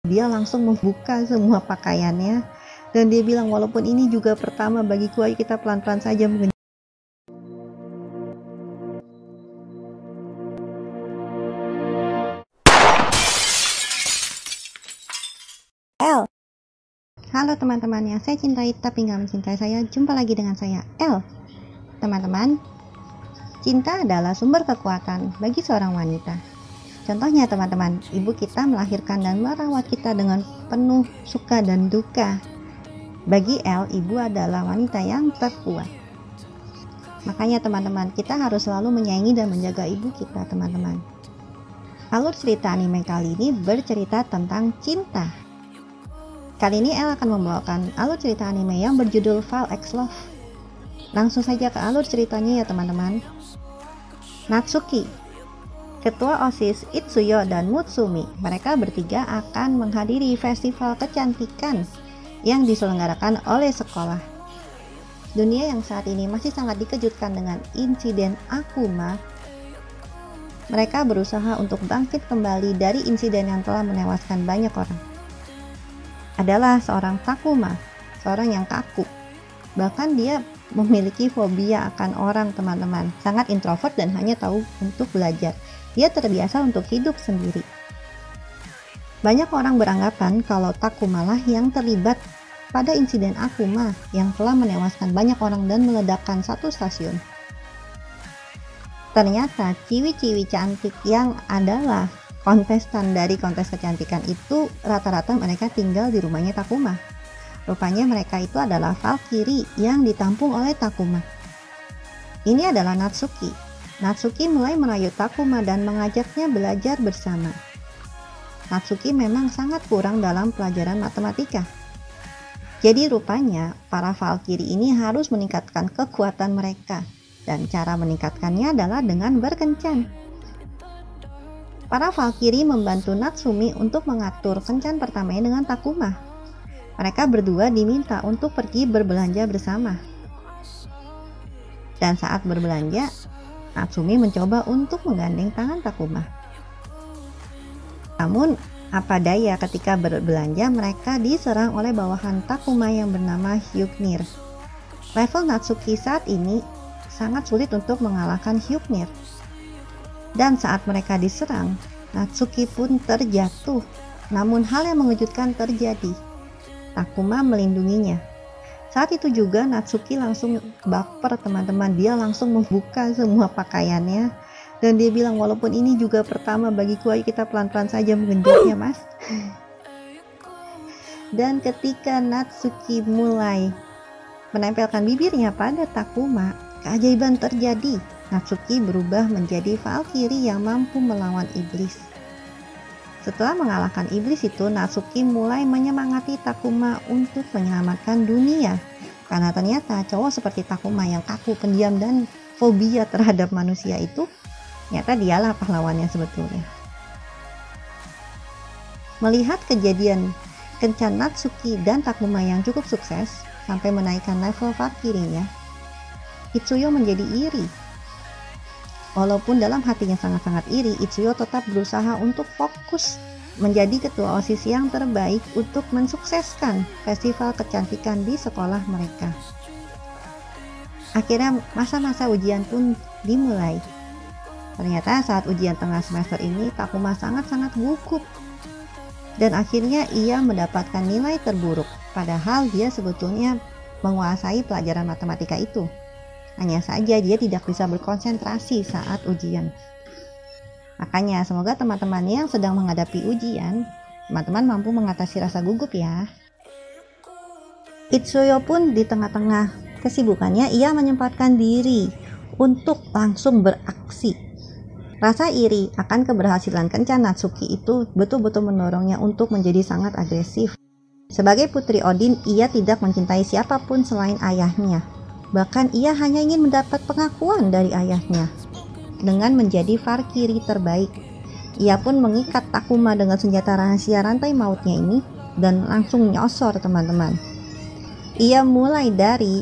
Dia langsung membuka semua pakaiannya dan dia bilang, walaupun ini juga pertama bagiku, ayo kita pelan-pelan saja mengejar. El. Halo teman-teman yang saya cintai tapi nggak mencintai saya, jumpa lagi dengan saya, El. Teman-teman, cinta adalah sumber kekuatan bagi seorang wanita. Contohnya teman-teman, ibu kita melahirkan dan merawat kita dengan penuh suka dan duka. Bagi El, ibu adalah wanita yang terkuat. Makanya teman-teman, kita harus selalu menyayangi dan menjaga ibu kita teman-teman. Alur cerita anime kali ini bercerita tentang cinta. Kali ini El akan membawakan alur cerita anime yang berjudul Fall X Love. Langsung saja ke alur ceritanya ya teman-teman. Natsuki, ketua OSIS Itsuyo dan Mutsumi, mereka bertiga akan menghadiri festival kecantikan yang diselenggarakan oleh sekolah. Dunia yang saat ini masih sangat dikejutkan dengan insiden Akuma. Mereka berusaha untuk bangkit kembali dari insiden yang telah menewaskan banyak orang. Adalah seorang Takuma, seorang yang kaku. Bahkan dia memiliki fobia akan orang teman-teman, sangat introvert dan hanya tahu untuk belajar. Dia terbiasa untuk hidup sendiri. Banyak orang beranggapan kalau Takuma lah yang terlibat pada insiden Akuma yang telah menewaskan banyak orang dan meledakkan satu stasiun. Ternyata ciwi-ciwi cantik yang adalah kontestan dari kontes kecantikan itu rata-rata mereka tinggal di rumahnya Takuma. Rupanya mereka itu adalah Valkyrie yang ditampung oleh Takuma. Ini adalah Natsuki. Natsuki mulai merayu Takuma dan mengajaknya belajar bersama. Natsuki memang sangat kurang dalam pelajaran matematika. Jadi rupanya para Valkyrie ini harus meningkatkan kekuatan mereka. Dan cara meningkatkannya adalah dengan berkencan. Para Valkyrie membantu Natsumi untuk mengatur kencan pertamanya dengan Takuma. Mereka berdua diminta untuk pergi berbelanja bersama. Dan saat berbelanja, Natsumi mencoba untuk menggandeng tangan Takuma. Namun, apa daya ketika berbelanja mereka diserang oleh bawahan Takuma yang bernama Hyuknir. Level Natsuki saat ini sangat sulit untuk mengalahkan Hyuknir. Dan saat mereka diserang, Natsuki pun terjatuh. Namun hal yang mengejutkan terjadi. Takuma melindunginya. Saat itu juga Natsuki langsung baper teman-teman. Dia langsung membuka semua pakaiannya. Dan dia bilang, walaupun ini juga pertama bagiku, ayo kita pelan-pelan saja mengenjutnya mas. Dan ketika Natsuki mulai menempelkan bibirnya pada Takuma, keajaiban terjadi. Natsuki berubah menjadi Valkyrie yang mampu melawan iblis. Setelah mengalahkan iblis itu, Natsuki mulai menyemangati Takuma untuk menyelamatkan dunia. Karena ternyata cowok seperti Takuma yang kaku, pendiam, dan fobia terhadap manusia itu, ternyata dialah pahlawannya sebetulnya. Melihat kejadian kencan Natsuki dan Takuma yang cukup sukses, sampai menaikkan level Valkyrie-nya, Itsuyo menjadi iri. Walaupun dalam hatinya sangat-sangat iri, Itsuyo tetap berusaha untuk fokus menjadi ketua OSIS yang terbaik untuk mensukseskan festival kecantikan di sekolah mereka. Akhirnya masa-masa ujian pun dimulai. Ternyata saat ujian tengah semester ini, Takuma sangat-sangat gugup. Dan akhirnya ia mendapatkan nilai terburuk, padahal dia sebetulnya menguasai pelajaran matematika itu. Hanya saja dia tidak bisa berkonsentrasi saat ujian. Makanya semoga teman-teman yang sedang menghadapi ujian, teman-teman mampu mengatasi rasa gugup ya. Itsuyo pun di tengah-tengah kesibukannya, ia menyempatkan diri untuk langsung beraksi. Rasa iri akan keberhasilan kencan Natsuki itu betul-betul mendorongnya untuk menjadi sangat agresif. Sebagai putri Odin, ia tidak mencintai siapapun selain ayahnya. Bahkan ia hanya ingin mendapat pengakuan dari ayahnya dengan menjadi Valkyrie terbaik. Ia pun mengikat Takuma dengan senjata rahasia rantai mautnya ini dan langsung nyosor teman-teman. Ia mulai dari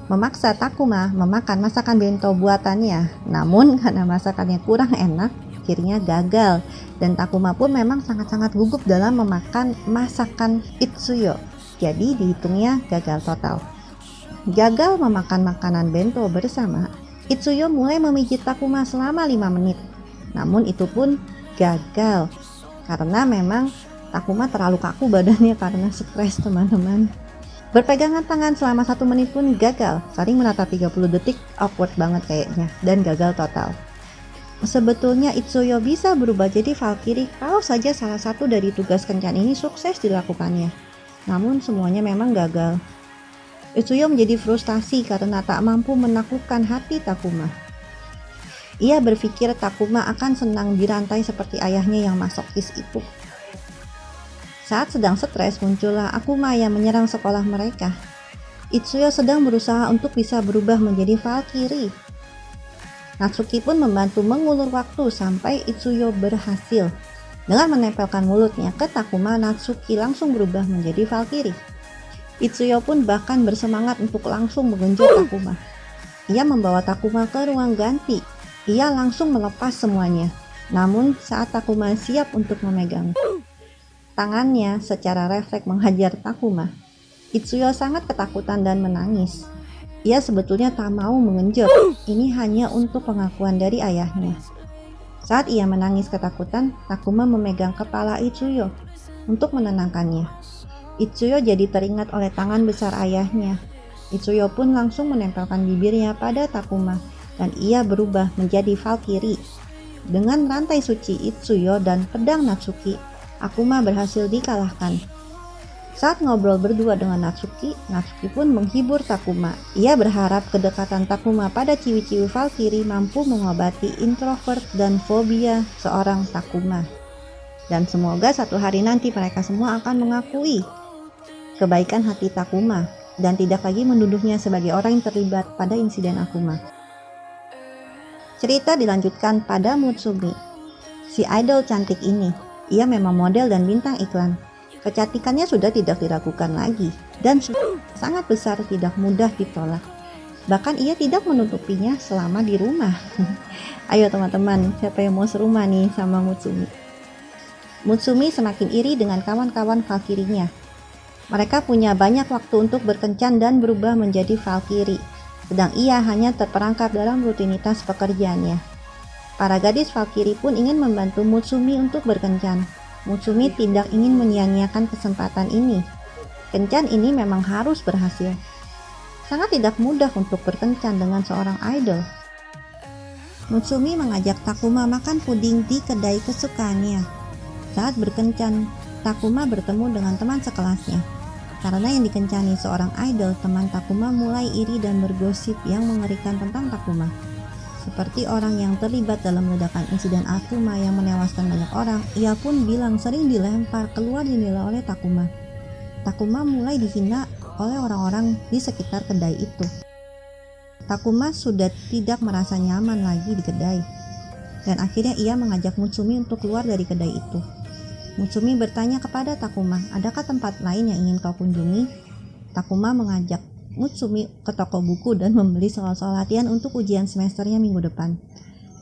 memaksa Takuma memakan masakan bento buatannya. Namun karena masakannya kurang enak, akhirnya gagal. Dan Takuma pun memang sangat-sangat gugup dalam memakan masakan Itsuyo. Jadi dihitungnya gagal total. Gagal memakan makanan bento bersama, Itsuyo mulai memijit Takuma selama 5 menit. Namun itu pun gagal. Karena memang Takuma terlalu kaku badannya karena stres, teman-teman. Berpegangan tangan selama 1 menit pun gagal. Saling menatap 30 detik, awkward banget kayaknya. Dan gagal total. Sebetulnya Itsuyo bisa berubah jadi Valkyrie kalau saja salah satu dari tugas kencan ini sukses dilakukannya. Namun semuanya memang gagal. Itsuyo menjadi frustasi karena tak mampu menaklukkan hati Takuma. Ia berpikir Takuma akan senang dirantai seperti ayahnya yang masokis itu. Saat sedang stres, muncullah Akuma yang menyerang sekolah mereka. Itsuyo sedang berusaha untuk bisa berubah menjadi Valkyrie. Natsuki pun membantu mengulur waktu sampai Itsuyo berhasil. Dengan menempelkan mulutnya ke Takuma, Natsuki langsung berubah menjadi Valkyrie. Itsuyo pun bahkan bersemangat untuk langsung menggenjot Takuma. Ia membawa Takuma ke ruang ganti. Ia langsung melepas semuanya. Namun saat Takuma siap untuk memegang tangannya secara refleks menghajar Takuma, Itsuyo sangat ketakutan dan menangis. Ia sebetulnya tak mau mengenjot, ini hanya untuk pengakuan dari ayahnya. Saat ia menangis ketakutan, Takuma memegang kepala Itsuyo untuk menenangkannya. Itsuyo jadi teringat oleh tangan besar ayahnya. Itsuyo pun langsung menempelkan bibirnya pada Takuma dan ia berubah menjadi Valkyrie. Dengan rantai suci Itsuyo dan pedang Natsuki, Akuma berhasil dikalahkan. Saat ngobrol berdua dengan Natsuki, Natsuki pun menghibur Takuma. Ia berharap kedekatan Takuma pada ciwi-ciwi Valkyrie mampu mengobati introvert dan fobia seorang Takuma. Dan semoga satu hari nanti mereka semua akan mengakui kebaikan hati Takuma dan tidak lagi menuduhnya sebagai orang yang terlibat pada insiden Akuma. Cerita dilanjutkan pada Mutsumi. Si idol cantik ini, ia memang model dan bintang iklan. Kecantikannya sudah tidak diragukan lagi dan sangat besar, tidak mudah ditolak. Bahkan ia tidak menutupinya selama di rumah. Ayo teman-teman, siapa yang mau serumah nih sama Mutsumi? Mutsumi semakin iri dengan kawan-kawan Valkyrie-nya. Mereka punya banyak waktu untuk berkencan dan berubah menjadi Valkyrie, sedang ia hanya terperangkap dalam rutinitas pekerjaannya. Para gadis Valkyrie pun ingin membantu Mutsumi untuk berkencan. Mutsumi tidak ingin menyia-nyiakan kesempatan ini. Kencan ini memang harus berhasil. Sangat tidak mudah untuk berkencan dengan seorang idol. Mutsumi mengajak Takuma makan puding di kedai kesukaannya. Saat berkencan, Takuma bertemu dengan teman sekelasnya. Karena yang dikencani seorang idol, teman Takuma mulai iri dan bergosip yang mengerikan tentang Takuma. Seperti orang yang terlibat dalam ledakan insiden Akuma yang menewaskan banyak orang, ia pun bilang sering dilempar keluar jendela oleh Takuma. Takuma mulai dihina oleh orang-orang di sekitar kedai itu. Takuma sudah tidak merasa nyaman lagi di kedai, dan akhirnya ia mengajak Mutsumi untuk keluar dari kedai itu. Mutsumi bertanya kepada Takuma, adakah tempat lain yang ingin kau kunjungi? Takuma mengajak Mutsumi ke toko buku dan membeli soal-soal latihan untuk ujian semesternya minggu depan.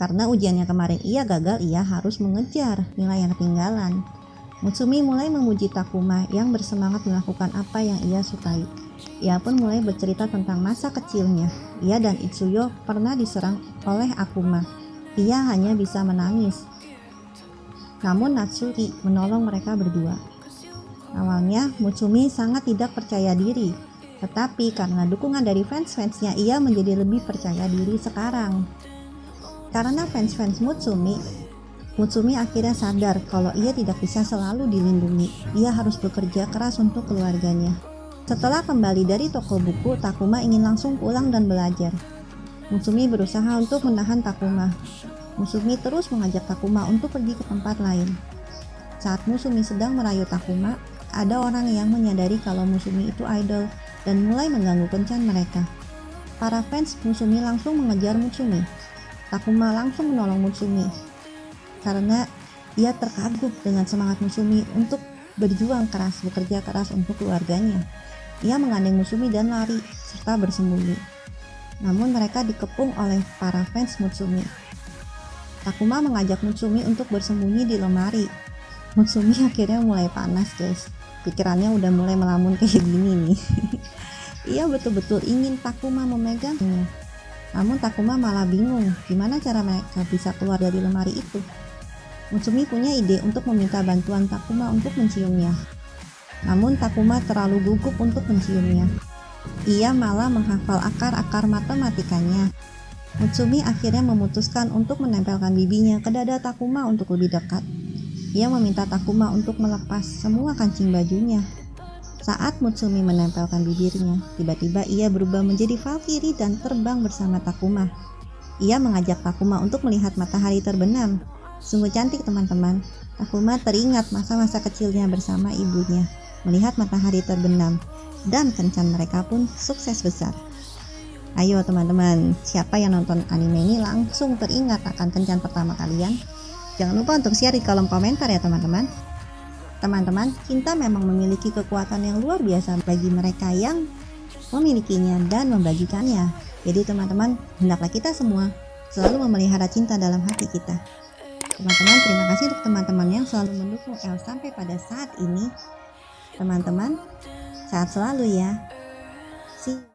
Karena ujiannya kemarin ia gagal, ia harus mengejar nilai yang ketinggalan. Mutsumi mulai memuji Takuma yang bersemangat melakukan apa yang ia sukai. Ia pun mulai bercerita tentang masa kecilnya. Ia dan Itsuyo pernah diserang oleh Akuma. Ia hanya bisa menangis. Namun Natsuki menolong mereka berdua. Awalnya Mutsumi sangat tidak percaya diri. Tetapi karena dukungan dari fans-fansnya, ia menjadi lebih percaya diri sekarang. Karena fans-fans Mutsumi akhirnya sadar kalau ia tidak bisa selalu dilindungi. Ia harus bekerja keras untuk keluarganya. Setelah kembali dari toko buku, Takuma ingin langsung pulang dan belajar. Mutsumi berusaha untuk menahan Takuma. Mutsumi terus mengajak Takuma untuk pergi ke tempat lain. Saat Mutsumi sedang merayu Takuma, ada orang yang menyadari kalau Mutsumi itu idol dan mulai mengganggu kencan mereka. Para fans Mutsumi langsung mengejar Mutsumi. Takuma langsung menolong Mutsumi karena ia terkagum dengan semangat Mutsumi untuk berjuang keras, bekerja keras untuk keluarganya. Ia menggandeng Mutsumi dan lari serta bersembunyi. Namun mereka dikepung oleh para fans Mutsumi. Takuma mengajak Mutsumi untuk bersembunyi di lemari. Mutsumi akhirnya mulai panas guys. Pikirannya udah mulai melamun kayak gini nih. Ia betul-betul ingin Takuma memegangnya. Namun Takuma malah bingung gimana cara mereka bisa keluar dari lemari itu. Mutsumi punya ide untuk meminta bantuan Takuma untuk menciumnya. Namun Takuma terlalu gugup untuk menciumnya. Ia malah menghafal akar-akar matematikanya. Mutsumi akhirnya memutuskan untuk menempelkan bibinya ke dada Takuma untuk lebih dekat. Ia meminta Takuma untuk melepas semua kancing bajunya. Saat Mutsumi menempelkan bibirnya, tiba-tiba ia berubah menjadi Valkyrie dan terbang bersama Takuma. Ia mengajak Takuma untuk melihat matahari terbenam. Sungguh cantik teman-teman. Takuma teringat masa-masa kecilnya bersama ibunya, melihat matahari terbenam, dan kencan mereka pun sukses besar. Ayo teman-teman, siapa yang nonton anime ini langsung teringat akan kencan pertama kalian? Jangan lupa untuk share di kolom komentar ya teman-teman. Teman-teman, cinta memang memiliki kekuatan yang luar biasa bagi mereka yang memilikinya dan membagikannya. Jadi teman-teman, hendaklah kita semua selalu memelihara cinta dalam hati kita. Teman-teman, terima kasih untuk teman-teman yang selalu mendukung El sampai pada saat ini. Teman-teman, sehat selalu ya. See you.